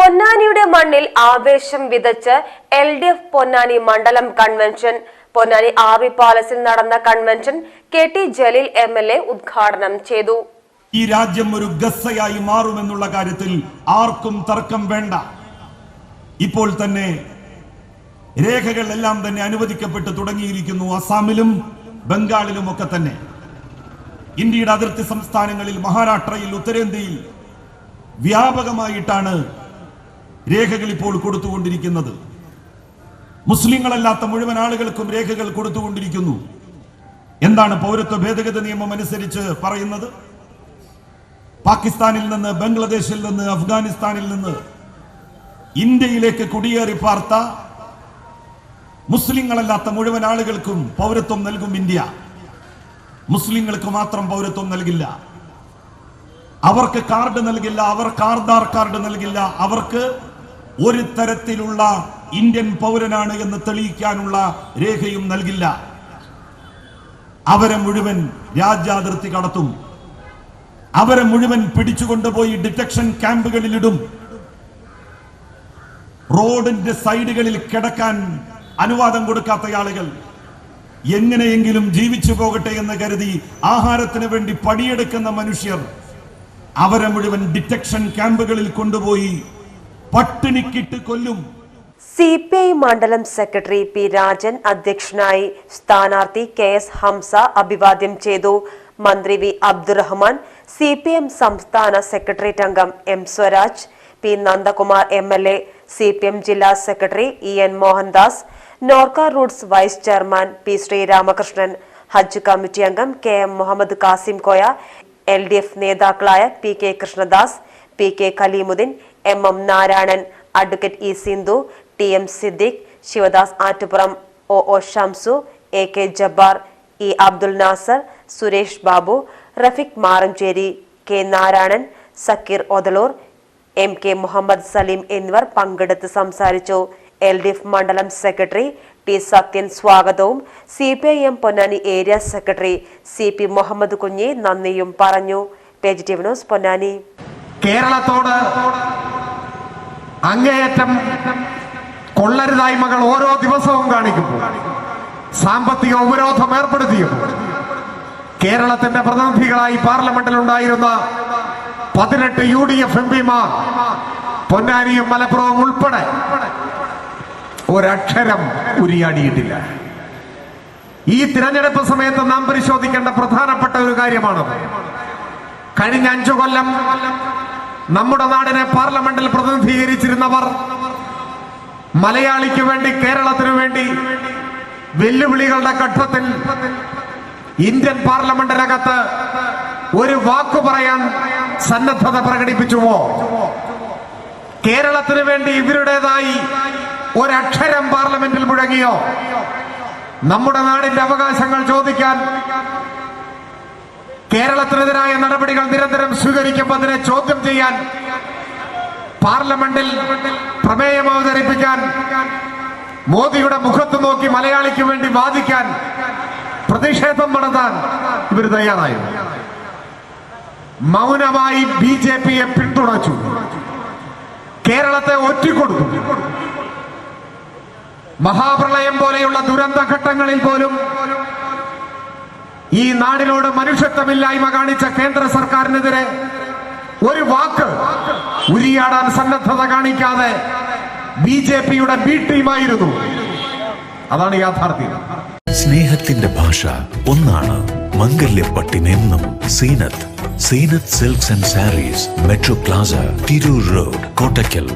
പൊന്നാനിയുടെ മണ്ണിൽ ആവേശം വിതച്ച് LDF പൊന്നാനി മണ്ഡലം കൺവെൻഷൻ. പൊന്നാനി RV പാലസിൽ നടന്ന കൺവെൻഷൻ KT ജലീൽ MLA ഉദ്ഘാടനം ചെയ്തു. ഈ രാജ്യം ഒരു ഗസ്സയായി മാറുമെന്നുള്ള കാര്യത്തിൽ ആർക്കും തർക്കം വേണ്ട. ഇപ്പോൾ തന്നെ രേഖകൾ എല്ലാം തന്നെ അനുവദിക്കപ്പെട്ട് തുടങ്ങിയിരിക്കുന്നു. അസാമിലും ബംഗാളിലും ഒക്കെ തന്നെ. ഇന്ത്യയുടെ അതിർത്തി സംസ്ഥാനങ്ങളിൽ, മഹാരാഷ്ട്രയിൽ, ഉത്തരേന്ത്യയിൽ വ്യാപകമായിട്ടാണ് രേഖകൾ ഇപ്പോൾ കൊടുത്തുകൊണ്ടിരിക്കുന്നത്. മുസ്ലിങ്ങളല്ലാത്ത മുഴുവൻ ആളുകൾക്കും രേഖകൾ കൊടുത്തുകൊണ്ടിരിക്കുന്നു. എന്താണ് പൗരത്വ ഭേദഗതി നിയമം അനുസരിച്ച് പറയുന്നത്? പാകിസ്ഥാനിൽ നിന്ന്, ബംഗ്ലാദേശിൽ നിന്ന്, അഫ്ഗാനിസ്ഥാനിൽ നിന്ന് ഇന്ത്യയിലേക്ക് കുടിയേറി പാർത്ത മുസ്ലിങ്ങളല്ലാത്ത മുഴുവൻ ആളുകൾക്കും പൗരത്വം നൽകും ഇന്ത്യ. മുസ്ലിങ്ങൾക്ക് മാത്രം പൗരത്വം നൽകില്ല. അവർക്ക് കാർഡ് നൽകില്ല, അവർക്ക് ആധാർ കാർഡ് നൽകില്ല, അവർക്ക് ഒരു തരത്തിലുള്ള ഇന്ത്യൻ പൗരനാണ് എന്ന് തെളിയിക്കാനുള്ള രേഖയും നൽകില്ല. അവരെ മുഴുവൻ രാജ്യാതിർത്തി കടത്തും. അവരെ മുഴുവൻ പിടിച്ചുകൊണ്ടുപോയി ഡിറ്റക്ഷൻ ക്യാമ്പുകളിലിടും. റോഡിന്റെ സൈഡുകളിൽ കിടക്കാൻ അനുവാദം കൊടുക്കാത്ത ആളുകൾ എങ്ങനെയെങ്കിലും ജീവിച്ചു പോകട്ടെ എന്ന് കരുതി ആഹാരത്തിന് വേണ്ടി പണിയെടുക്കുന്ന മനുഷ്യർ, അവരെ മുഴുവൻ ഡിറ്റക്ഷൻ ക്യാമ്പുകളിൽ കൊണ്ടുപോയി പട്ടിണിക്കിട്ട് കൊല്ലും. CPI മണ്ഡലം സെക്രട്ടറി P. രാജൻ അധ്യക്ഷനായി. സ്ഥാനാർത്ഥി KS ഹംസ അഭിവാദ്യം ചെയ്തു. മന്ത്രി V. അബ്ദുറഹ്മാൻ, CPM സംസ്ഥാന സെക്രട്ടേറിയറ്റ് അംഗം M. Swaraj, P. Nandakumar MLA, CPM ജില്ലാ secretary EN Mohandas, Norka Roots vice chairman P. Sreeramakrishnan, Hajj committee അംഗം KM മുഹമ്മദ് കാസിം കോയ, LDF നേതാക്കളായ PK Krishnadas, PK Kaleemuddin, MM Narayanan, advocate E. Sindhu, TM Siddique, Sivadas Attupuram, OO Shamsu, AK Jabbar, E. Abdul Nasar, Suresh Babu, Rafeeq Maranchery, K. Narayanan, Zakir Othaloor, MK Muhammad Saleem എന്നിവർ പങ്കെടുത്ത് സംസാരിച്ചു. LDF മണ്ഡലം സെക്രട്ടറി T. സത്യൻ സ്വാഗതവും CPIM Ponnani area secretary CP Muhammad Kunhi നന്ദിയും പറഞ്ഞു. PGTV news Ponnani. കേരളത്തോട് അങ്ങേയറ്റം കൊള്ളരുതായ്മകൾ ഓരോ ദിവസവും കാണിക്കുമ്പോൾ, സാമ്പത്തിക ഉപരോധം ഏർപ്പെടുത്തിയപ്പോൾ കേരളത്തിന്റെ പ്രതിനിധികളായി പാർലമെന്റിൽ ഉണ്ടായിരുന്ന 18 UDF MPമാർ പൊന്നാനിയും മലപ്പുറവും ഉൾപ്പെടെ ഒരക്ഷരം ഉരിയാടിയിട്ടില്ല. ഈ തിരഞ്ഞെടുപ്പ് സമയത്ത് നാം പരിശോധിക്കേണ്ട പ്രധാനപ്പെട്ട ഒരു കാര്യമാണത്. കഴിഞ്ഞ 5 കൊല്ലം നമ്മുടെ നാടിനെ പാർലമെന്റിൽ പ്രതിനിധീകരിച്ചിരുന്നവർ മലയാളിക്ക് വേണ്ടി, കേരളത്തിനു വേണ്ടി വെല്ലുവിളികളുടെ ഘട്ടത്തിൽ ഇന്ത്യൻ പാർലമെന്റിനകത്ത് ഒരു വാക്കു പറയാൻ സന്നദ്ധത പ്രകടിപ്പിച്ചുവോ? കേരളത്തിന് വേണ്ടി ഇവരുടേതായി ഒരക്ഷരം പാർലമെന്റിൽ മുഴങ്ങിയോ? നമ്മുടെ നാടിന്റെ അവകാശങ്ങൾ ചോദിക്കാൻ, കേരളത്തിനെതിരായ നടപടികൾ നിരന്തരം സ്വീകരിക്കുമ്പോൾ അതിനെ ചോദ്യം ചെയ്യാൻ, പാർലമെന്റിൽ പ്രമേയം അവതരിപ്പിക്കാൻ, മോദിയുടെ മുഖത്ത് നോക്കി മലയാളിക്ക് വേണ്ടി വാദിക്കാൻ, പ്രതിഷേധം നടത്താൻ ഇവർ തയ്യാറായി. മൗനമായി BJPയെ പിന്തുണച്ചു. കേരളത്തെ ഒറ്റിക്കൊടുത്തു. മഹാപ്രളയം പോലെയുള്ള ദുരന്ത ഘട്ടങ്ങളിൽ പോലും ഈ നാടിനോട് മനുഷ്യത്വമില്ലായ്മ കാണിച്ച കേന്ദ്ര സർക്കാരിനെതിരെ ഒരു വാക്ക് ഉരിയാടാൻ സന്നദ്ധത കാണിക്കാതെ BJPയുടെ B ടീമായിരുന്നു. അതാണ് യാഥാർത്ഥ്യം. സ്നേഹത്തിന്റെ ഭാഷ ഒന്നാണ്. മംഗല്യപ്പട്ടിനെന്നും Seenath Silks and Sarees, Metro Plaza, Tirur Road, Kottakkal.